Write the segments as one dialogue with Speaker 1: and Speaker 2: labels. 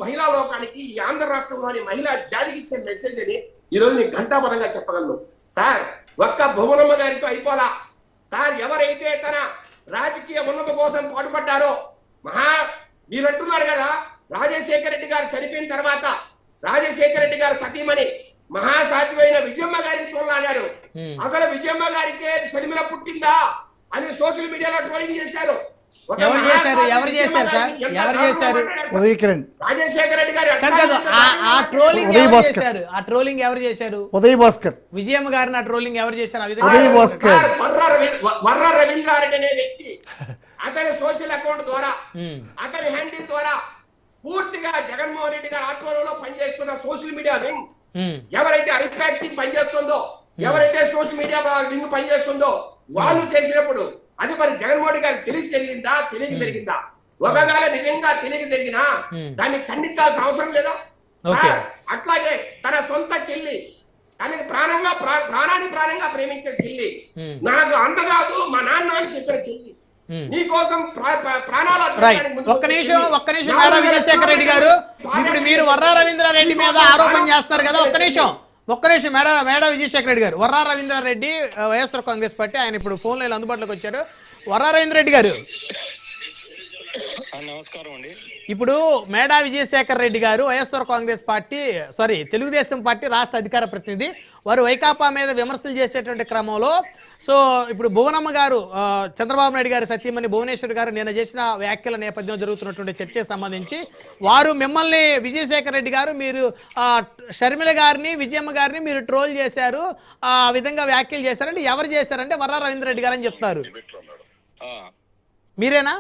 Speaker 1: మహిళా లోకానికి ఈ ఆంధ్ర రాష్ట్రంలోని మహిళా జాతికి ఇచ్చే మెసేజ్ అని ఈ రోజు నేను ఘంటాపదంగా చెప్పగలను. సార్ ఒక్క భువనమ్మ గారితో అయిపోలా సార్. ఎవరైతే తన రాజకీయ ఉన్నత కోసం పాటుపడ్డారో మీరు అంటున్నారు కదా, రాజశేఖర రెడ్డి గారు చనిపోయిన తర్వాత రాజశేఖర రెడ్డి గారు సతీమణి మహాసాధ్యమైన విజయమ్మ గారిని తోలాడాడు. అసలు విజయమ్మ గారికి షర్మిల పుట్టిందా అని సోషల్ మీడియాలో ట్రోలింగ్ చేశారు.
Speaker 2: ఎవరు చేశారు సార్? ఎవరు చేశారు?
Speaker 1: రాజశేఖర రెడ్డి గారు
Speaker 2: ఆ ట్రోలింగ్ ఎవరు చేశారు? ఆ ట్రోలింగ్ ఎవరు చేశారు?
Speaker 3: ఉదయ్ భాస్కర్.
Speaker 2: విజయమ్మ గారిని ఆ ట్రోలింగ్ ఎవరు చేశారు?
Speaker 1: వర్ర రవీంద్రారెడ్డి అనే వ్యక్తి అతని సోషల్ అకౌంట్ ద్వారా అతని హ్యాండిల్ ద్వారా పూర్తిగా జగన్మోహన్ రెడ్డి గారి ఆధ్వర్యంలో పనిచేస్తున్న సోషల్ మీడియా వింగ్ ఎవరైతే ఐపాక్టింగ్ పనిచేస్తుందో, ఎవరైతే సోషల్ మీడియా వింగ్ పనిచేస్తుందో వాళ్ళు చేసినప్పుడు అది మరి జగన్మోహన్ రెడ్డి గారికి తెలిసి జరిగిందా, తెలియక జరిగిందా? ఒకవేళ నిజంగా తెలియక జరిగినా దాన్ని ఖండించాల్సిన అవసరం లేదా? అట్లాగే తన సొంత చెల్లి, తనకి ప్రాణంగా ప్రేమించిన చెల్లి, నాకు అన్న కాదు మా నాన్న అని చెప్పిన చెల్లి, నీ కోసం ప్రాణాలు.
Speaker 2: ఒక్క నిమిషం మేడా విజయశేఖర రెడ్డి గారు, ఇప్పుడు మీరు వర్రా రవీంద్రారెడ్డి మీద ఆరోపణ చేస్తారు కదా, ఒక్క నిమిషం మేడా విజయశేఖర రెడ్డి గారు. వర్రా రవీంద్రారెడ్డి వైఎస్ఆర్ కాంగ్రెస్ పార్టీ, ఆయన ఇప్పుడు ఫోన్ లైన్ అందుబాటులోకి వచ్చారు. వర్రా రవీంద్ర రెడ్డి గారు
Speaker 4: నమస్కారం అండి.
Speaker 2: ఇప్పుడు మేడా విజయశేఖర రెడ్డి గారు వైఎస్ఆర్ కాంగ్రెస్ పార్టీ తెలుగుదేశం పార్టీ రాష్ట్ర అధికార ప్రతినిధి. వారు వైకాపా మీద విమర్శలు చేసేటువంటి క్రమంలో ఇప్పుడు భువనమ్మ గారు, చంద్రబాబు నాయుడు గారి సతీమణి భువనేశ్వర్ గారు నిన్న చేసిన వ్యాఖ్యల నేపథ్యంలో జరుగుతున్నటువంటి చర్చకు సంబంధించి వారు మిమ్మల్ని విజయశేఖర రెడ్డి గారు మీరు షర్మిల గారిని విజయమ్మ గారిని మీరు ట్రోల్ చేశారు, ఆ విధంగా వ్యాఖ్యలు చేశారంటే ఎవరు చేశారంటే వర్రా రవీంద్ర రెడ్డి గారు అని చెప్తారు. మీరేనా?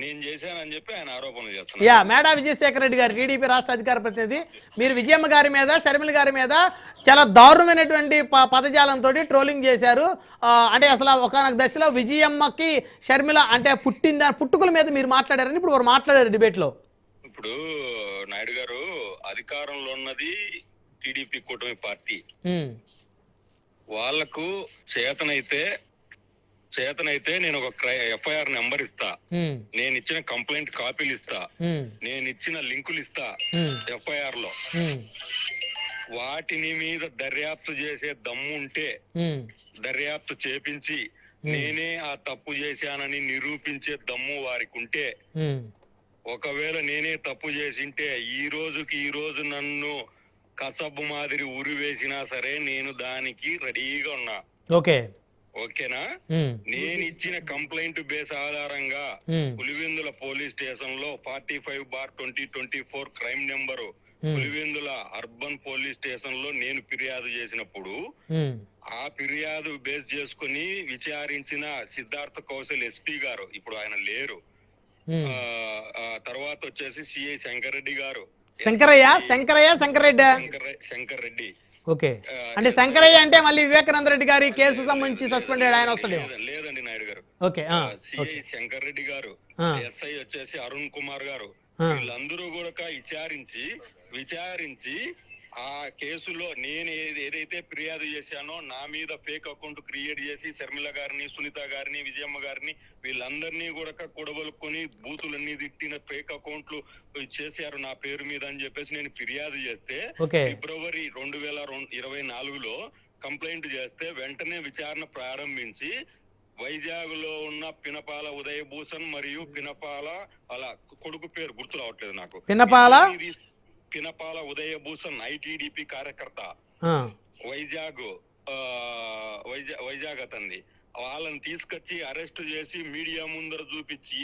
Speaker 4: నేను చేశానని చెప్పి ఆయన ఆరోపణలు చేస్తున్నారు.
Speaker 2: మేడా విజయశేఖర రెడ్డి గారు టీడీపీ రాష్ట్ర అధికార ప్రతినిధి, మీరు విజయమ్మ గారి మీద షర్మిల గారి మీద చాలా దారుణమైనటువంటి పదజాలంతో ట్రోలింగ్ చేశారు. అంటే అసలు ఒకనొక దశలో విజయమ్మకి షర్మిల అంటే పుట్టుకల మీద మీరు మాట్లాడారని ఇప్పుడు వారు మాట్లాడారు డిబేట్ లో.
Speaker 4: ఇప్పుడు నాయుడు గారు అధికారంలో ఉన్నది టీడీపీ కూటమి పార్టీ, వాళ్లకు చేతనైతే నేను ఒక ఎఫ్ఐఆర్ నెంబర్ ఇస్తా, నేను ఇచ్చిన కంప్లైంట్ కాపీలు ఇస్తా, నేను ఇచ్చిన లింకులు ఇస్తా ఎఫ్ఐఆర్ లో. వాటిని మీద దర్యాప్తు చేసే దమ్ము ఉంటే దర్యాప్తు చేపించి నేనే ఆ తప్పు చేశానని నిరూపించే దమ్ము వారికి ఉంటే, ఒకవేళ నేనే తప్పు చేసింటే ఈ రోజు నన్ను కసబ్బు మాదిరి ఉరి వేసినా సరే నేను దానికి రెడీగా ఉన్నా. ఓకేనా? నేను ఇచ్చిన కంప్లైంట్ బేస్ ఆధారంగా పులివెందుల పోలీస్ స్టేషన్ లో 45/2024 crime number Pulivendula urban police station లో నేను ఫిర్యాదు చేసినప్పుడు ఆ ఫిర్యాదు బేస్ చేసుకుని విచారించిన సిద్ధార్థ కౌశల్ ఎస్పీ గారు, ఇప్పుడు ఆయన లేరు, తర్వాత వచ్చేసి సిఐ శంకర్రెడ్డి గారు, శంకర్ రెడ్డి.
Speaker 2: ఓకే, అంటే శంకరయ్య అంటే మళ్ళీ వివేకానంద రెడ్డి గారి కేసు సంబంధించి సస్పెండ్ ఆయన వస్తాడు.
Speaker 4: లేదండి నాయుడు గారు. సిఐ శంకర్ రెడ్డి గారు, ఎస్ఐ వచ్చేసి అరుణ్ కుమార్ గారు, వీళ్ళందరూ కూడా విచారించి ఆ కేసులో నేను ఏదైతే ఫిర్యాదు చేశానో నా మీద ఫేక్ అకౌంట్ క్రియేట్ చేసి షర్మిల గారిని, సునీత గారిని, విజయమ్మ గారిని వీళ్ళందరినీ కూడా కూడబలుకొని బూతులన్నీ తిట్టిన ఫేక్ అకౌంట్లు చేశారు నా పేరు మీద అని చెప్పేసి నేను ఫిర్యాదు చేస్తే ఫిబ్రవరి 2024లో కంప్లైంట్ చేస్తే వెంటనే విచారణ ప్రారంభించి వైజాగ్ లో ఉన్న పినపాల ఉదయభూషణ్ మరియు పినపాల అలా కొడుకు పేరు గుర్తు రావట్లేదు నాకు, పినపాల ఉదయభూషణ్ ఐటీడీపీ కార్యకర్త, వైజాగ్ అతన్ని, వాళ్ళని తీసుకొచ్చి అరెస్ట్ చేసి మీడియా ముందర చూపించి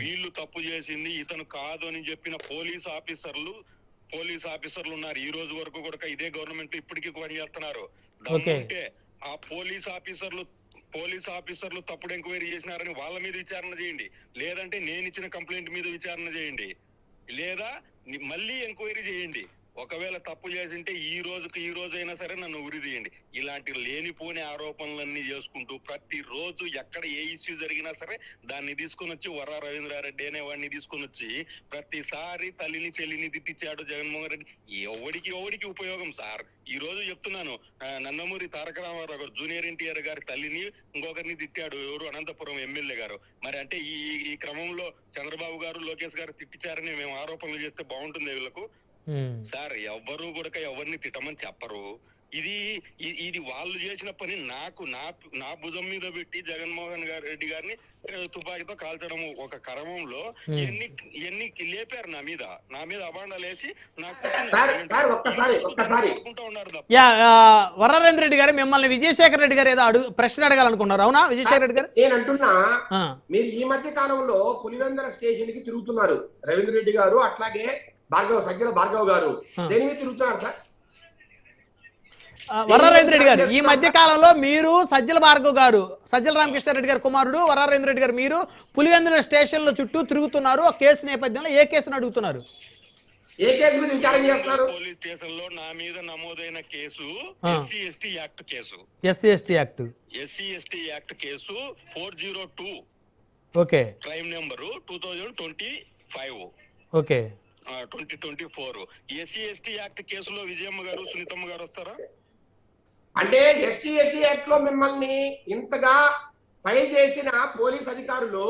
Speaker 4: వీళ్ళు తప్పు చేసింది ఇతను కాదు అని చెప్పిన పోలీస్ ఆఫీసర్లు ఉన్నారు. ఈ రోజు వరకు కూడా ఇదే గవర్నమెంట్ ఇప్పటికీ పనిచేస్తున్నారు. అంటే ఆ పోలీస్ ఆఫీసర్లు తప్పుడు ఎంక్వైరీ చేసినారని వాళ్ళ మీద విచారణ చేయండి, లేదంటే నేను ఇచ్చిన కంప్లైంట్ మీద విచారణ చేయండి, లేదా మళ్ళీ ఎంక్వైరీ చేయండి. ఒకవేళ తప్పు చేసింటే ఈ రోజైనా సరే నన్ను ఉరిదీయండి. ఇలాంటి లేనిపోని ఆరోపణలన్నీ చేసుకుంటూ ప్రతిరోజు ఎక్కడ ఏ ఇష్యూ జరిగినా సరే దాన్ని తీసుకొని వచ్చి వర్రా రవీంద్రారెడ్డి అనే వాడిని తీసుకొని వచ్చి ప్రతిసారి తల్లిని చెల్లిని తిట్టించాడు జగన్మోహన్ రెడ్డి. ఎవడికి ఉపయోగం సార్? ఈ రోజు చెప్తున్నాను, నందమూరి తారక రామారావు గారు జూనియర్ ఎన్టీఆర్ గారి తల్లిని ఇంకొకరిని తిట్టాడు, ఎవరు అనంతపురం ఎమ్మెల్యే గారు. మరి అంటే ఈ క్రమంలో చంద్రబాబు గారు లోకేష్ గారు తిట్టించారని మేము ఆరోపణలు చేస్తే బాగుంటుంది వీళ్ళకు? సార్ ఎవ్వరు కూడా ఎవరిని తిట్టమని చెప్పరు. ఇది వాళ్ళు చేసిన పని నా భుజం మీద పెట్టి జగన్మోహన్ రెడ్డి గారిని తుపాకీతో కాల్చడం ఒక క్రమంలో ఎన్ని లేపారు నా మీద అబాండాలు వేసి
Speaker 2: వరరేంద్ర రెడ్డి గారు మిమ్మల్ని విజయశేఖర రెడ్డి గారు ఏదో ప్రశ్న అడగాలనుకున్నారు, అవునా విజయశేఖర రెడ్డి గారు?
Speaker 1: నేను అంటున్నా, మీరు ఈ మధ్య కాలంలో పులివెందుల స్టేషన్ కి తిరుగుతున్నారు రవీంద్ర రెడ్డి గారు, అట్లాగే సజ్జల భార్గవ్ గారు, దేని మీద తిరుగుతున్నారు సార్?
Speaker 2: వరరేంద్ర రెడ్డి గారు ఈ మధ్య కాలంలో మీరు సజ్జల భార్గవ్ గారు, సజ్జల రామకృష్ణారెడ్డి గారు కుమారుడు వరరేంద్ర రెడ్డి గారు, మీరు పులివెందుల స్టేషన్ల చుట్టూ తిరుగుతున్నారు. ఆ కేసు నేపథ్యంలో ఏ కేసును అడుగుతున్నారు?
Speaker 1: ఏ కేసు మీద విచారణ చేస్తారు?
Speaker 4: పోలీస్ స్టేషన్ లో నా మీద నమోదైన case SC ST act case. 402
Speaker 2: okay,
Speaker 4: crime number 2025
Speaker 2: okay
Speaker 4: 2024. SC ST act కేసులో విజయమ్మ గారు సునీతమ్మ గారు వస్తారా?
Speaker 1: అంటే ఎస్సీ యాక్ట్ లో మిమ్మల్ని ఇంతగా ఫైల్ చేసిన పోలీస్ అధికారులు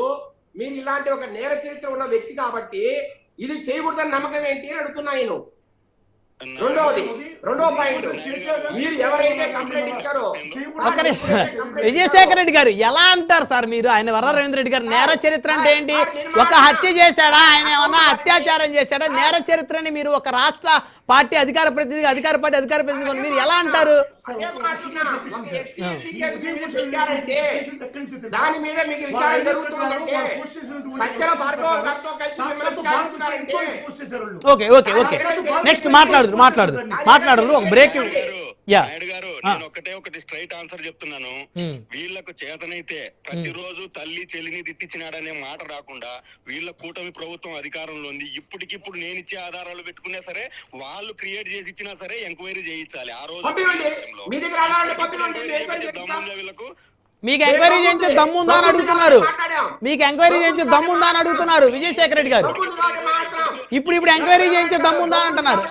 Speaker 1: మీరు ఇలాంటి ఒక నేర చరిత్ర ఉన్న వ్యక్తి కాబట్టి ఇది చేయకూడదని నమ్మకం ఏంటి అని అడుగుతున్నా నేను. రెండో పాయింట్, మీరు ఎవరైతే కంప్లైంట్ ఇచ్చారో
Speaker 2: విజయశేఖర రెడ్డి గారు ఎలా అంటారు సార్ మీరు? ఆయన వరరేంద్ర రెడ్డి గారు నేర చరిత్ర అంటే ఏంటి? ఒక హత్య చేశాడా? ఆయన ఏమన్నా అత్యాచారం చేశాడా? నేర చరిత్రని మీరు ఒక రాష్ట్ర పార్టీ అధికార ప్రతినిధి మీరు ఎలా అంటారు?
Speaker 1: దాని మీద మీకు విచారణ జరుగుతుందంటే సజ్జల భార్గవ్ గారితో కలిసి
Speaker 2: ఓకే ఓకే ఓకే నెక్స్ట్ మాట్లాడదు ఒక బ్రేక్.
Speaker 4: నాయుడు గారు, నేను ఒకటి స్ట్రైట్ ఆన్సర్ చెప్తున్నాను. వీళ్లకు చేతనైతే ప్రతిరోజు తల్లి చెల్లిని తిట్టించినాడనే మాట రాకుండా వీళ్ళ కూటమి ప్రభుత్వం అధికారంలో ఉంది. ఇప్పటికిప్పుడు నేను ఇచ్చే ఆధారాలు పెట్టుకున్నా సరే, వాళ్ళు క్రియేట్ చేసి ఇచ్చినా సరే ఎంక్వైరీ చేయించాలి. ఆ రోజు వీళ్ళకు
Speaker 2: మీకు ఎంక్వైరీ చేయించే దమ్ముందా అని అడుగుతున్నారు. విజయశేఖర రెడ్డి గారు ఇప్పుడు ఎంక్వైరీ చేయించే దమ్ముందా అని అంటున్నారు.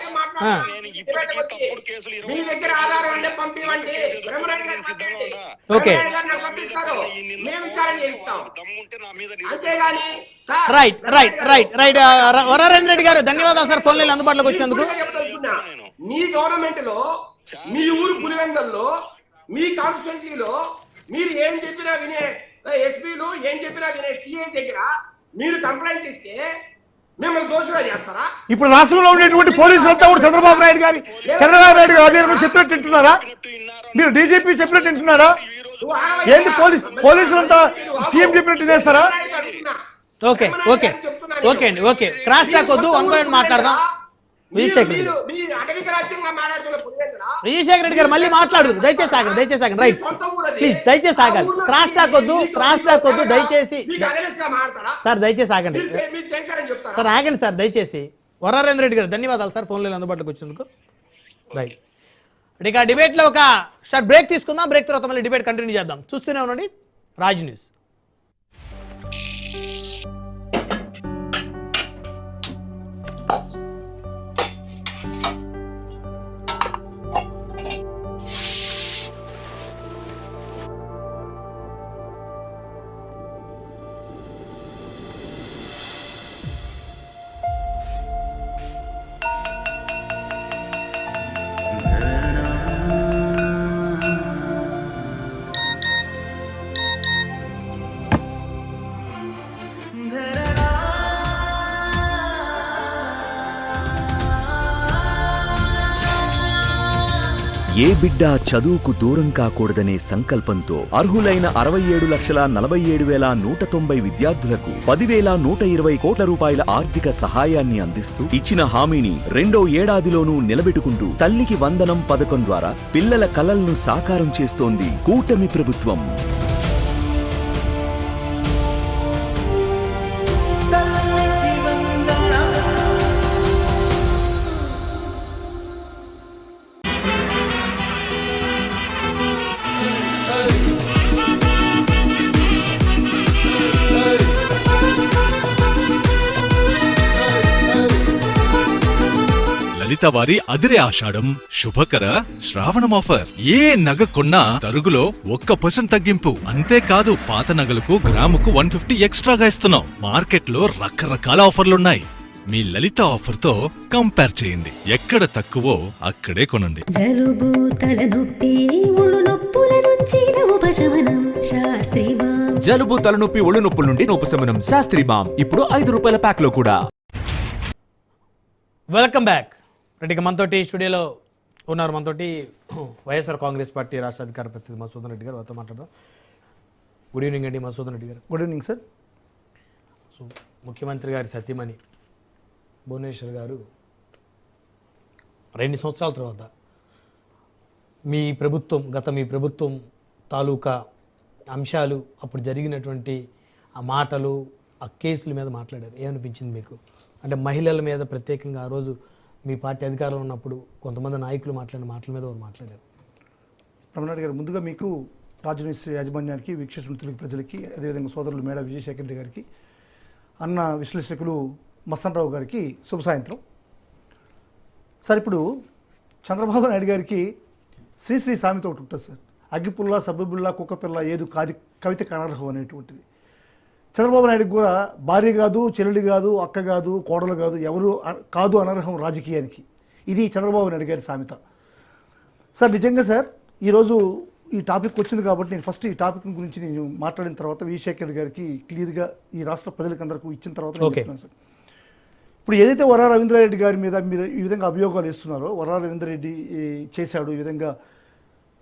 Speaker 2: ఓకే రైట్ వరరేంద్ర రెడ్డి గారు ధన్యవాదాలు సార్ ఫోన్ లైన్ అందుబాటులోకి వచ్చినందుకు.
Speaker 1: మీ గవర్నమెంట్ లో మీ ఊరు పులివెందుల్లో మీ కాన్స్టిట్యున్సీలో మీరు ఏం చెప్పినా వినే ఎస్పీలు ఏం చెప్పినా వినే సిఐ దగ్గర మీరు కంప్లైంట్ ఇస్తే మిమ్మల్ని దోషులుగా చేస్తారా?
Speaker 3: ఇప్పుడు రాష్ట్రంలో ఉండేటువంటి పోలీసులంతా కూడా చంద్రబాబు నాయుడు గారు అదే చెప్పినట్టు వింటున్నారా? మీరు డీజీపీ చెప్పినట్టు వింటున్నారా? ఏంది పోలీసులంతా సీఎం చెప్పినట్టు చేస్తారా?
Speaker 2: ఓకే ఓకే ఓకే అండి ఓకే క్రాస్ టాక్ వద్దు, 1 by 1 మాట్లాడదాం. విజయశేఖర రెడ్డి గారు మళ్ళీ మాట్లాడదు, దయచేసి ఆగండి రైట్ ప్లీజ్, దయచేసి ఆగాలి. క్రాస్ టాక్ వద్దు దయచేసి సార్, దయచేసి ఆగండి సార్, ఆగండి సార్ దయచేసి. వరరేంద్ర రెడ్డి గారు ధన్యవాదాలు సార్ ఫోన్ లైన్ అందుబాటులోకి వచ్చినందుకు. రైట్, ఇక డిబేట్ లో ఒక షార్ట్ బ్రేక్ తీసుకుందాం. బ్రేక్ తర్వాత మళ్ళీ డిబేట్ కంటిన్యూ చేద్దాం. చూస్తూనే ఉండండి రాజ్ న్యూస్.
Speaker 5: ఏ బిడ్డ చదువుకు దూరం కాకూడదనే సంకల్పంతో అర్హులైన 67,47,190 విద్యార్థులకు 10,120 కోట్ల రూపాయల ఆర్థిక సహాయాన్ని అందిస్తూ ఇచ్చిన హామీని 2వ ఏడాదిలోనూ నిలబెట్టుకుంటూ తల్లికి వందనం పథకం ద్వారా పిల్లల కలలను సాకారం చేస్తోంది కూటమి ప్రభుత్వం.
Speaker 6: లలిత వారి అదిరే ఆషాఢం శుభకర శ్రావణం ఆఫర్. ఏ నగ కొన్నా తరుగులో 1% తగ్గింపు. అంతేకాదు పాత నగలకు గ్రాముకు 150 ఎక్స్ట్రాగా ఇస్తున్నాం. మార్కెట్లో రకరకాల ఆఫర్లున్నాయి. మీ లలిత ఆఫర్ తో కంపేర్ చేయండి. ఎక్కడ తక్కువో అక్కడే కొనండి.
Speaker 7: జలుబు తలనొప్పి ఒళ్ళు నొప్పుల నుంచి ఉపశమనం శాస్త్రీ బామ్.
Speaker 8: జలుబు తలనొప్పి ఒళ్ళు నొప్పుల నుండి ఉపశమనం శాస్త్రీ బామ్ ఇప్పుడు 5 రూపాయల ప్యాక్ లో కూడా.
Speaker 2: Welcome back. రెడ్డిగా మనతోటి స్టూడియోలో ఉన్నారు. మనతోటి వైఎస్ఆర్ కాంగ్రెస్ పార్టీ రాష్ట్ర అధికార ప్రతినిధి మధుసూదన్ రెడ్డి గారు. వారితో మాట్లాడదాం. గుడ్ ఈవినింగ్ అండి మధుసూదన్ రెడ్డి గారు.
Speaker 3: Good evening sir.
Speaker 2: సో ముఖ్యమంత్రి గారి సతీమణి భువనేశ్వర్ గారు 2 సంవత్సరాల తర్వాత మీ ప్రభుత్వం తాలూకా అంశాలు, అప్పుడు జరిగినటువంటి ఆ మాటలు, ఆ కేసుల మీద మాట్లాడారు. ఏమనిపించింది మీకు? అంటే మహిళల మీద ప్రత్యేకంగా ఆ రోజు మీ పార్టీ అధికారంలో ఉన్నప్పుడు కొంతమంది నాయకులు మాట్లాడిన మాటల మీద వారు మాట్లాడారు.
Speaker 3: రమణారెడ్డి గారు, ముందుగా మీకు రాజు న్యూస్ యాజమాన్యానికి, వీక్షిస్తున్న తెలుగు ప్రజలకి, అదేవిధంగా సోదరులు మేడా విజయశేఖర్ రెడ్డి గారికి, అన్న విశ్లేషకులు మస్తన్రావు గారికి శుభ సాయంత్రం. సార్, ఇప్పుడు చంద్రబాబు నాయుడు గారికి శ్రీశ్రీ సామెత ఒకటి ఉంటుంది సార్. అగ్గిపుల్ల, సబ్బుబుల్ల, కుక్కపిల్ల ఏదు కవిత అనర్హం అనేటువంటిది. చంద్రబాబు నాయుడుకి కూడా భార్య కాదు, చెల్లెలు కాదు, అక్క కాదు, కోడలు కాదు, ఎవరు కాదు అనర్హం రాజకీయానికి. ఇది చంద్రబాబు నాయుడు గారి సామెత. సార్, నిజంగా సార్ ఈరోజు ఈ టాపిక్ వచ్చింది కాబట్టి నేను ఫస్ట్ ఈ టాపిక్ గురించి నేను మాట్లాడిన తర్వాత విజయశేఖర్ గారికి క్లియర్గా ఈ రాష్ట్ర ప్రజలకు అందరికీ ఇచ్చిన తర్వాత చెప్తున్నాను సార్. ఇప్పుడు ఏదైతే వరా రవీంద్రారెడ్డి గారి మీద మీరు ఈ విధంగా అభియోగాలు ఇస్తున్నారో, వరా రవీంద్రారెడ్డి చేశాడు ఈ విధంగా,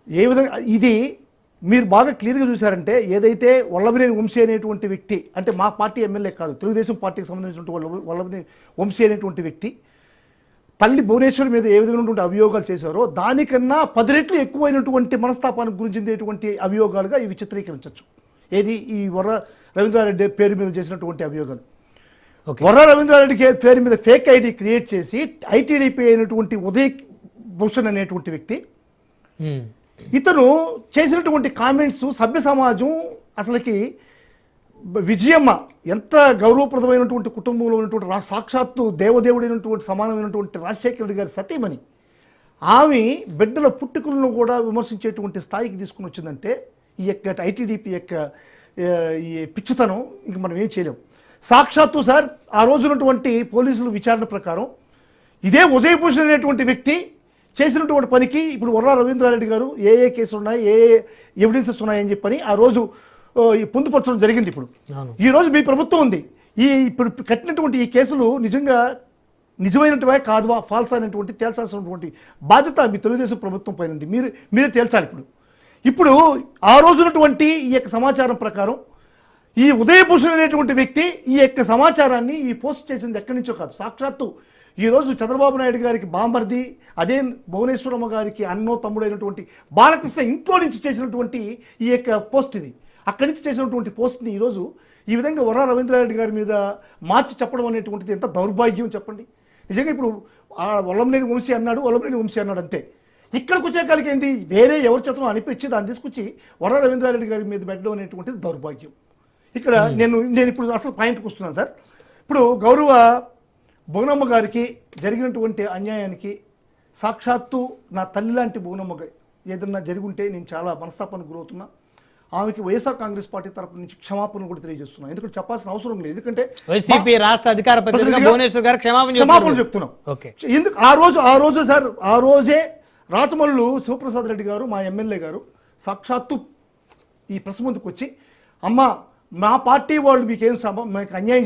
Speaker 3: ఏ విధంగా ఇది మీరు బాగా క్లియర్గా చూశారంటే, ఏదైతే వల్లభనేని వంశీ అనేటువంటి వ్యక్తి, అంటే మా పార్టీ ఎమ్మెల్యే కాదు, తెలుగుదేశం పార్టీకి సంబంధించినటువంటి వల్లభనేని వంశీ అనేటువంటి వ్యక్తి తల్లి భువనేశ్వర్ మీద ఏ విధమైనటువంటి అభియోగాలు చేశారో దానికన్నా 10 రెట్లు ఎక్కువైనటువంటి మనస్తాపానికి గురించినటువంటి అభియోగాలుగా ఇవి చిత్రీకరించవచ్చు. ఏది ఈ వర రవీంద్రారెడ్డి పేరు మీద చేసినటువంటి అభియోగాలు. వర రవీంద్రారెడ్డి పేరు మీద ఫేక్ ఐడి క్రియేట్ చేసి ఐటీడీపీ అయినటువంటి ఉదయ్ భూషణ్ అనేటువంటి వ్యక్తి, ఇతను చేసినటువంటి కామెంట్స్ సభ్య సమాజం అసలుకి విజయమ్మ ఎంత గౌరవప్రదమైనటువంటి కుటుంబంలో ఉన్నటువంటి సాక్షాత్తు దేవదేవుడైనటువంటి సమానమైనటువంటి రాజశేఖర రెడ్డి గారి సతీమణి, ఆమె బిడ్డల పుట్టుకలను కూడా విమర్శించేటువంటి స్థాయికి తీసుకుని వచ్చిందంటే ఈ యొక్క ఐటీడీపీ యొక్క ఈ పిచ్చితనం ఇంక మనం ఏం చేయలేం. సాక్షాత్తు సార్ ఆ రోజున్నటువంటి పోలీసుల విచారణ ప్రకారం ఇదే ఉదయ్ భూషణ్ అనేటువంటి వ్యక్తి చేసినటువంటి పనికి ఇప్పుడు వర రవీంద్రారెడ్డి గారు ఏ కేసులు ఉన్నాయి, ఏ ఎవిడెన్సెస్ ఉన్నాయని చెప్పని ఆ రోజు పొందుపరచడం జరిగింది. ఇప్పుడు ఈరోజు మీ ప్రభుత్వం ఉంది, ఇప్పుడు కట్టినటువంటి ఈ కేసులు నిజంగా నిజమైనట్టువా కాదువా, ఫాల్స్ అయినటువంటి తేల్చాల్సినటువంటి బాధ్యత మీ తెలుగుదేశం ప్రభుత్వం పైన ఉంది. మీరే తేల్చాలి. ఇప్పుడు ఆ రోజునటువంటి ఈ యొక్క సమాచారం ప్రకారం ఈ ఉదయభూషణ్ అనేటువంటి వ్యక్తి ఈ యొక్క సమాచారాన్ని ఈ పోస్ట్ చేసింది ఎక్కడి నుంచో కాదు, సాక్షాత్తు ఈరోజు చంద్రబాబు నాయుడు గారికి బాంబర్ది, అదే భువనేశ్వరమ్మ గారికి అన్నో తమ్ముడైనటువంటి బాలకృష్ణ ఇంట్లో నుంచి చేసినటువంటి ఈ యొక్క పోస్ట్ ఇది. అక్కడి నుంచి చేసినటువంటి పోస్ట్ని ఈరోజు ఈ విధంగా వర రవీంద్రారెడ్డి గారి మీద మార్చి చెప్పడం అనేటువంటిది ఎంత దౌర్భాగ్యం చెప్పండి. నిజంగా ఇప్పుడు వల్లభనేని వంశీ అన్నాడు అంతే. ఇక్కడికి వచ్చేకాలకి ఏంటి, వేరే ఎవరి చేతనో అనిపించి దాన్ని తీసుకొచ్చి వర రవీంద్రారెడ్డి గారి మీద పెట్టడం అనేటువంటిది దౌర్భాగ్యం. ఇక్కడ నేను ఇప్పుడు అసలు పాయింట్కి వస్తున్నాను సార్. ఇప్పుడు గౌరవ భువనమ్మ గారికి జరిగినటువంటి అన్యాయానికి సాక్షాత్తు నా తల్లి లాంటి భువనమ్మ ఏదన్నా జరుగుంటే నేను చాలా మనస్తాపానికి గురవుతున్నా. ఆమెకి వైఎస్ఆర్ కాంగ్రెస్ పార్టీ తరపు నుంచి క్షమాపణ కూడా తెలియజేస్తున్నాం. ఎందుకంటే చెప్పాల్సిన అవసరం లేదు, ఎందుకంటే
Speaker 2: వైసీపీ రాష్ట్ర అధికార ప్రతినిధిగా భువనేశ్వర్ గారు క్షమాపణ చెప్తున్నాం.
Speaker 3: ఎందుకు ఆ రోజు సార్ ఆ రోజే రాచమల్లు శివప్రసాద్ రెడ్డి గారు మా ఎమ్మెల్యే గారు సాక్షాత్తు ఈ ప్రెస్ ముందుకు వచ్చి, అమ్మ మా పార్టీ వాళ్ళు మీకు అన్యాయం